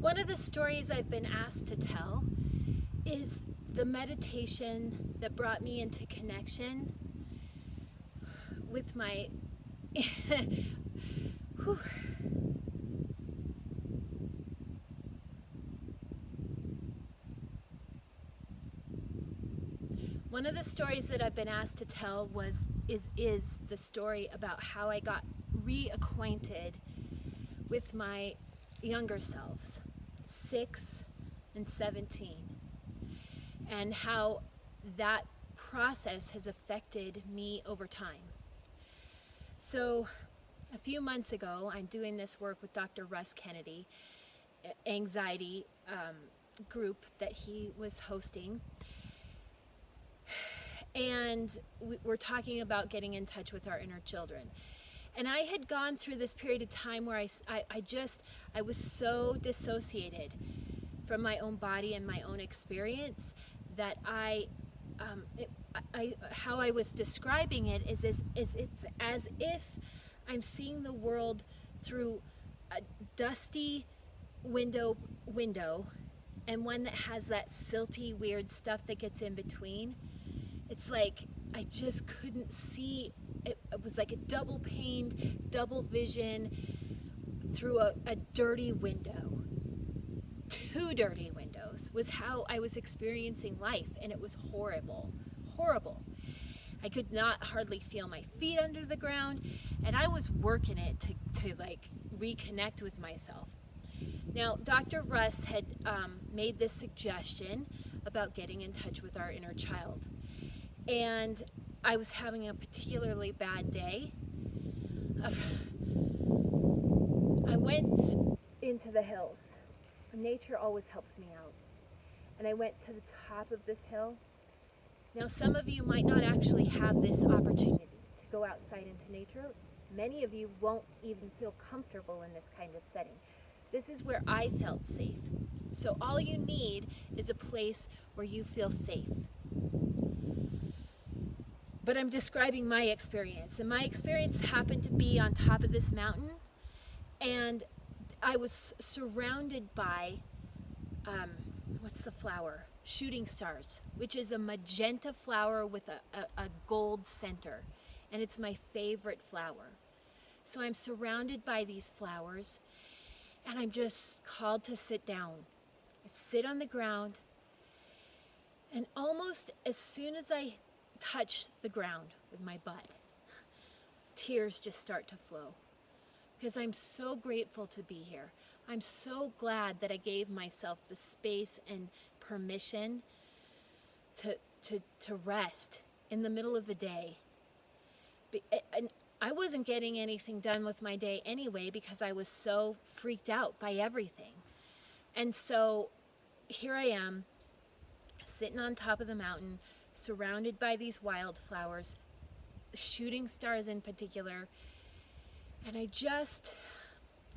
One of the stories I've been asked to tell is the meditation that brought me into connection with my One of the stories that I've been asked to tell is the story about how I got reacquainted with my younger selves, 6 and 17, and how that process has affected me over time. So a few months ago, I'm doing this work with Dr. Russ Kennedy, anxiety group that he was hosting. And we're talking about getting in touch with our inner children. And I had gone through this period of time where I was so dissociated from my own body and my own experience that how I was describing it is it's as if I'm seeing the world through a dusty window, and one that has that silty, weird stuff that gets in between. It's like I just couldn't see. It was like a double-paned, double vision through a dirty window. 2 dirty windows was how I was experiencing life, and it was horrible. I could not hardly feel my feet under the ground, and I was working it to like reconnect with myself. Now, Dr. Russ had made this suggestion about getting in touch with our inner child. And I was having a particularly bad day. I went into the hills. Nature always helps me out. And I went to the top of this hill. Now, some of you might not actually have this opportunity to go outside into nature. Many of you won't even feel comfortable in this kind of setting. This is where I felt safe. So all you need is a place where you feel safe. But I'm describing my experience, and my experience happened to be on top of this mountain, and I was surrounded by, what's the flower? Shooting stars, which is a magenta flower with a gold center, and it's my favorite flower. So I'm surrounded by these flowers, and I'm just called to sit down. I sit on the ground, and almost as soon as I touch the ground with my butt, tears just start to flow, because I'm so grateful to be here. I'm so glad that I gave myself the space and permission to rest in the middle of the day. And I wasn't getting anything done with my day anyway because I was so freaked out by everything. And so here I am, sitting on top of the mountain, surrounded by these wildflowers, shooting stars in particular, and I just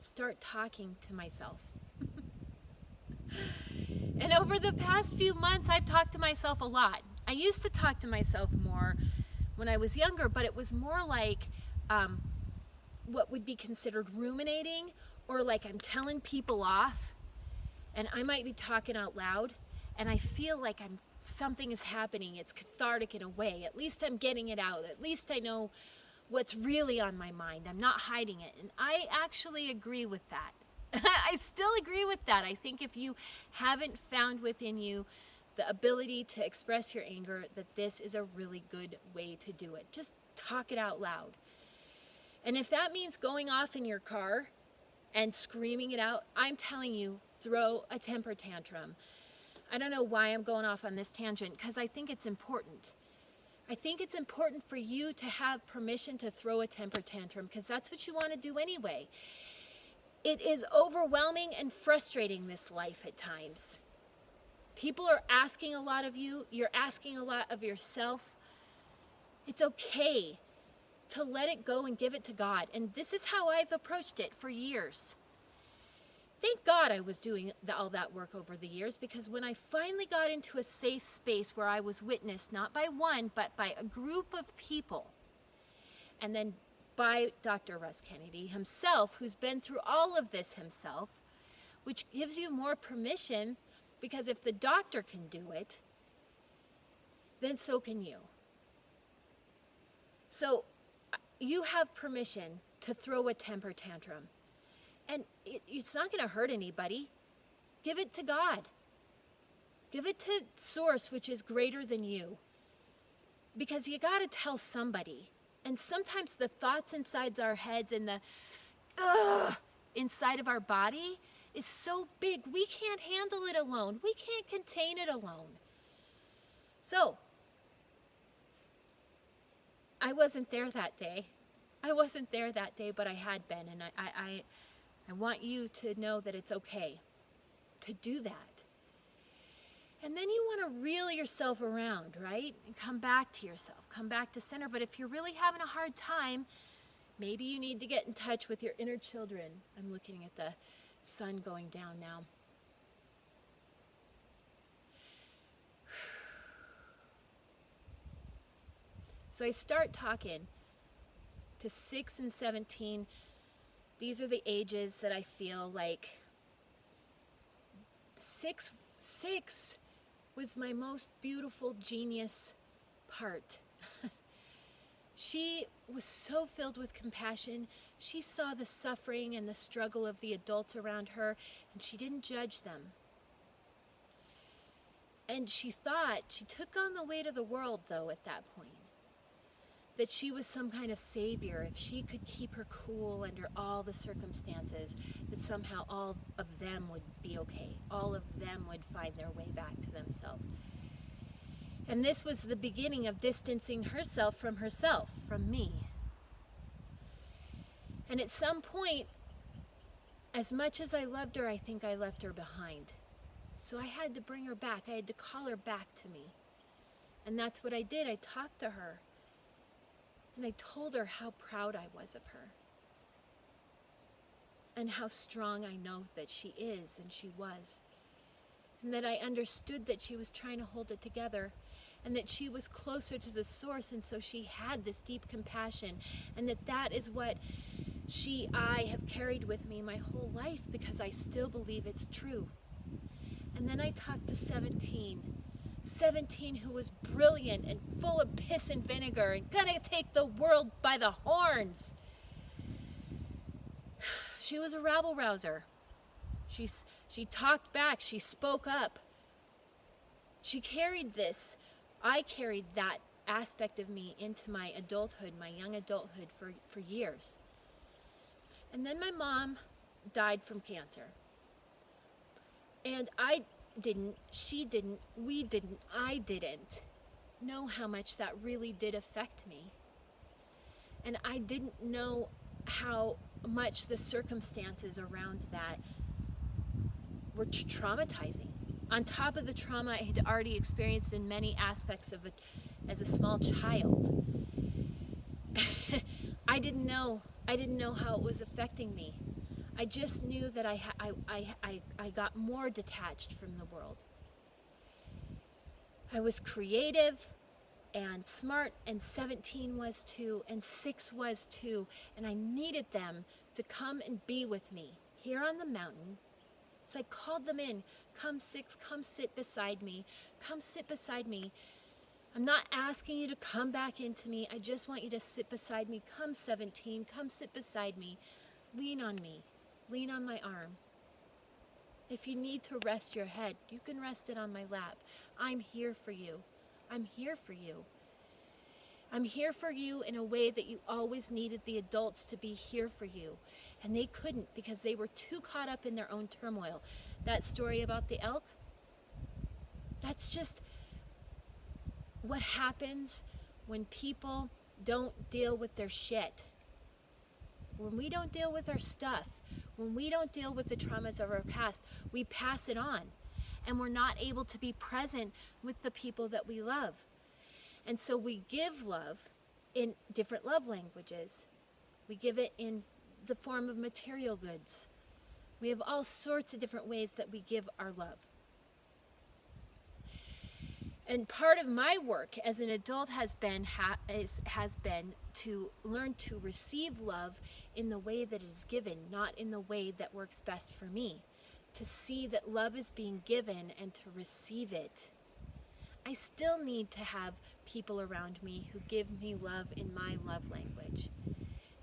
start talking to myself. And over the past few months, I've talked to myself a lot. I used to talk to myself more when I was younger, but it was more like what would be considered ruminating, or like I'm telling people off, and I might be talking out loud, and I feel like something is happening. It's cathartic in a way. At least I'm getting it out. At least I know what's really on my mind. I'm not hiding it. And I actually agree with that. I still agree with that. I think if you haven't found within you the ability to express your anger, that this is a really good way to do it. Just talk it out loud. And if that means going off in your car and screaming it out, I'm telling you, throw a temper tantrum. I don't know why I'm going off on this tangent, because I think it's important. I think it's important for you to have permission to throw a temper tantrum, because that's what you want to do anyway. It is overwhelming and frustrating, this life at times. People are asking a lot of you. You're asking a lot of yourself. It's okay to let it go and give it to God. And this is how I've approached it for years. Thank God I was doing all that work over the years, because when I finally got into a safe space where I was witnessed, not by one, but by a group of people, and then by Dr. Russ Kennedy himself, who's been through all of this himself, which gives you more permission, because if the doctor can do it, then so can you. So you have permission to throw a temper tantrum. And it's not going to hurt anybody. Give it to God. Give it to Source, which is greater than you. Because you got to tell somebody. And sometimes the thoughts inside our heads and the inside of our body is so big, we can't handle it alone. We can't contain it alone. So, I wasn't there that day. But I had been. And I want you to know that it's okay to do that. And then you want to reel yourself around, right? And come back to yourself, come back to center. But if you're really having a hard time, maybe you need to get in touch with your inner children. I'm looking at the sun going down now. So I start talking to 6 and 17. These are the ages that I feel like six was my most beautiful genius part. She was so filled with compassion. She saw the suffering and the struggle of the adults around her, and she didn't judge them. And she took on the weight of the world, though, at that point. That she was some kind of savior. If she could keep her cool under all the circumstances, that somehow all of them would be okay. All of them would find their way back to themselves. And this was the beginning of distancing herself, from me. And at some point, as much as I loved her, I think I left her behind. So I had to bring her back. I had to call her back to me. And that's what I did. I talked to her. And I told her how proud I was of her. And how strong I know that she is and she was. And that I understood that she was trying to hold it together. And that she was closer to the Source, and so she had this deep compassion. And that is what I have carried with me my whole life, because I still believe it's true. And then I talked to 17, who was brilliant and full of piss and vinegar and gonna take the world by the horns. She was a rabble-rouser. She talked back. She spoke up. She carried this. I carried that aspect of me into my adulthood, my young adulthood, for years. And then my mom died from cancer. And I didn't, she didn't, we didn't, I didn't know how much that really did affect me. And I didn't know how much the circumstances around that were traumatizing. On top of the trauma I had already experienced in many aspects of it as a small child. I didn't know how it was affecting me. I just knew that I got more detached from the world. I was creative and smart, and 17 was too, and 6 was too, and I needed them to come and be with me here on the mountain. So I called them in. Come 6, come sit beside me. Come sit beside me. I'm not asking you to come back into me. I just want you to sit beside me. Come 17, come sit beside me. Lean on me. Lean on my arm. If you need to rest your head, you can rest it on my lap. I'm here for you. I'm here for you. I'm here for you in a way that you always needed the adults to be here for you. And they couldn't, because they were too caught up in their own turmoil. That story about the elk, that's just what happens when people don't deal with their shit. When we don't deal with our stuff, when we don't deal with the traumas of our past, we pass it on. And we're not able to be present with the people that we love. And so we give love in different love languages. We give it in the form of material goods. We have all sorts of different ways that we give our love. And part of my work as an adult has been to learn to receive love in the way that it is given, not in the way that works best for me. to see that love is being given and to receive it. I still need to have people around me who give me love in my love language.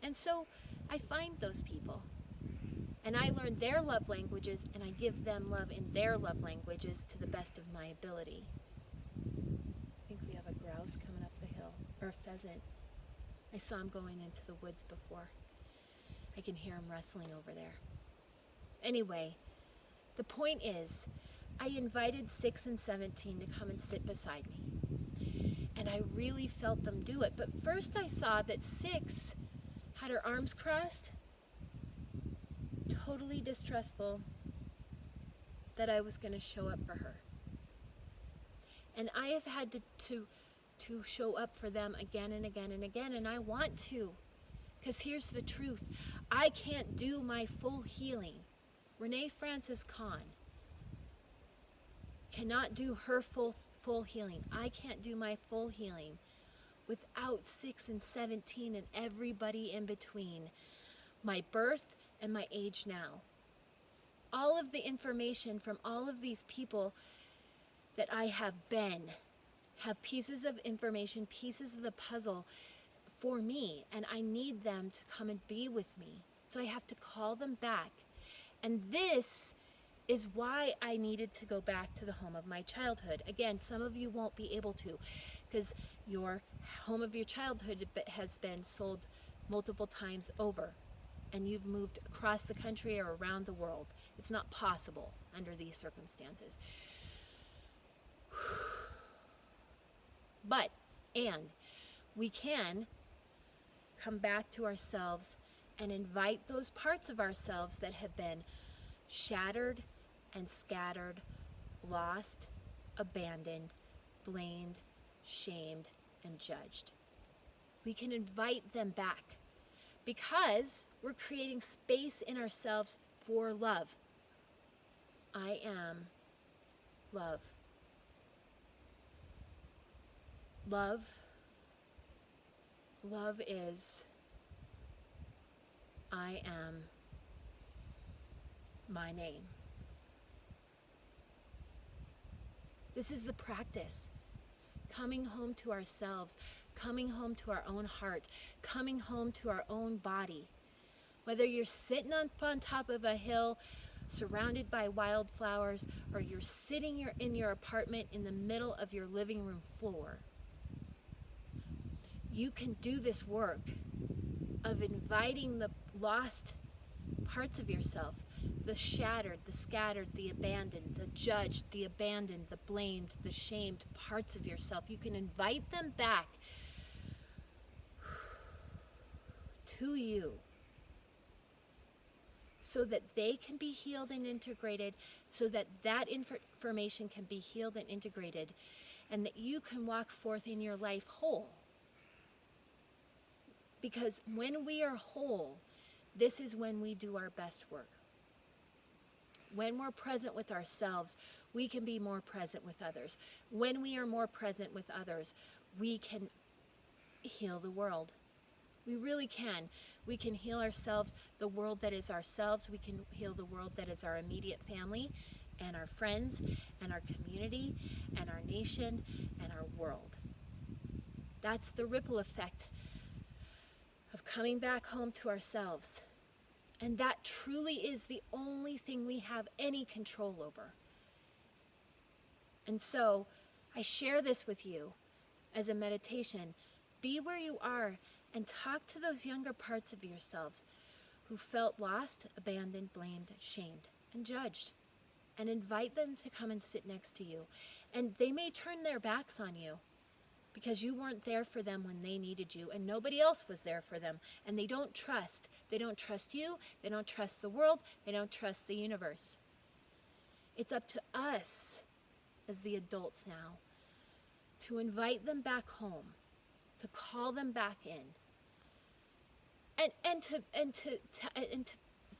And so I find those people. And I learn their love languages, and I give them love in their love languages to the best of my ability. I think we have a grouse coming up the hill, or a pheasant. I saw him going into the woods before. I can hear him rustling over there. Anyway, the point is, I invited 6 and 17 to come and sit beside me. And I really felt them do it. But first I saw that 6 had her arms crossed, totally distrustful that I was going to show up for her. And I have had to show up for them again and again and again, and I want to. Because here's the truth. I can't do my full healing. Renee Francis Kahn cannot do her full healing. I can't do my full healing without 6 and 17 and everybody in between. My birth and my age now. All of the information from all of these people that I have been have pieces of information, pieces of the puzzle for me, and I need them to come and be with me. So I have to call them back. And this is why I needed to go back to the home of my childhood. Again, some of you won't be able to, because your home of your childhood has been sold multiple times over, and you've moved across the country or around the world. It's not possible under these circumstances. And we can come back to ourselves and invite those parts of ourselves that have been shattered and scattered, lost, abandoned, blamed, shamed, and judged. We can invite them back because we're creating space in ourselves for love. I am love. Love is I am my name. This is the practice. Coming home to ourselves, coming home to our own heart, coming home to our own body. Whether you're sitting on top of a hill surrounded by wildflowers, or you're sitting in your apartment in the middle of your living room floor, you can do this work of inviting the lost parts of yourself, the shattered, the scattered, the abandoned, the judged, the abandoned, the blamed, the shamed parts of yourself. You can invite them back to you so that they can be healed and integrated, so that that information can be healed and integrated, and that you can walk forth in your life whole. Because when we are whole, this is when we do our best work. When we're present with ourselves, we can be more present with others. When we are more present with others, we can heal the world. We really can. We can heal ourselves, the world that is ourselves. We can heal the world that is our immediate family and our friends and our community and our nation and our world. That's the ripple effect of coming back home to ourselves. And that truly is the only thing we have any control over. And so I share this with you as a meditation. Be where you are and talk to those younger parts of yourselves who felt lost, abandoned, blamed, shamed, and judged. And invite them to come and sit next to you. And they may turn their backs on you because you weren't there for them when they needed you, and nobody else was there for them. And they don't trust. They don't trust you. They don't trust the world. They don't trust the universe. It's up to us as the adults now to invite them back home, to call them back in, and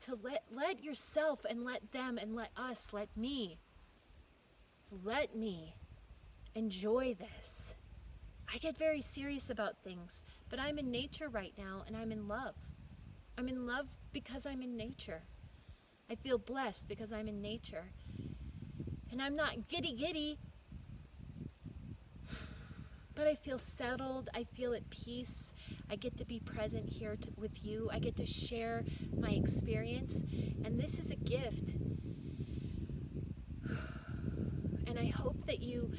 to let yourself and let them and let us, let me enjoy this. I get very serious about things, but I'm in nature right now, and I'm in love. I'm in love because I'm in nature. I feel blessed because I'm in nature. And I'm not giddy, but I feel settled. I feel at peace. I get to be present here with you. I get to share my experience. And this is a gift. And I hope that you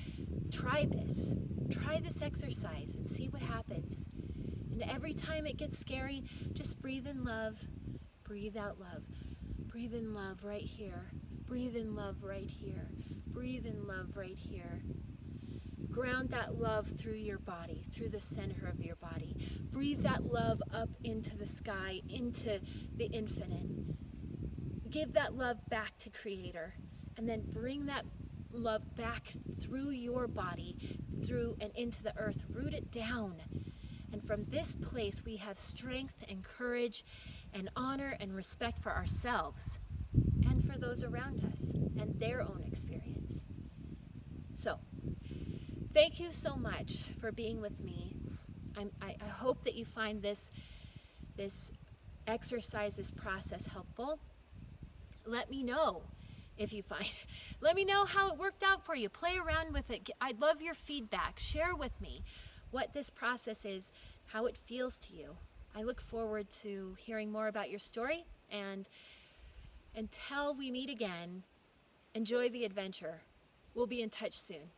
try this. Try this exercise and see what happens. And every time it gets scary, just breathe in love. Breathe out love. Breathe in love right here. Breathe in love right here. Breathe in love right here. Ground that love through your body, through the center of your body. Breathe that love up into the sky, into the infinite. Give that love back to Creator, and then bring that love back through your body, through and into the earth. Root it down. And from this place, we have strength and courage and honor and respect for ourselves and for those around us and their own experience. So, thank you so much for being with me. I hope that you find this exercise, this process helpful. Let me know if you find it. Let me know how it worked out for you. Play around with it. I'd love your feedback. Share with me what this process is, how it feels to you. I look forward to hearing more about your story, and until we meet again, enjoy the adventure. We'll be in touch soon.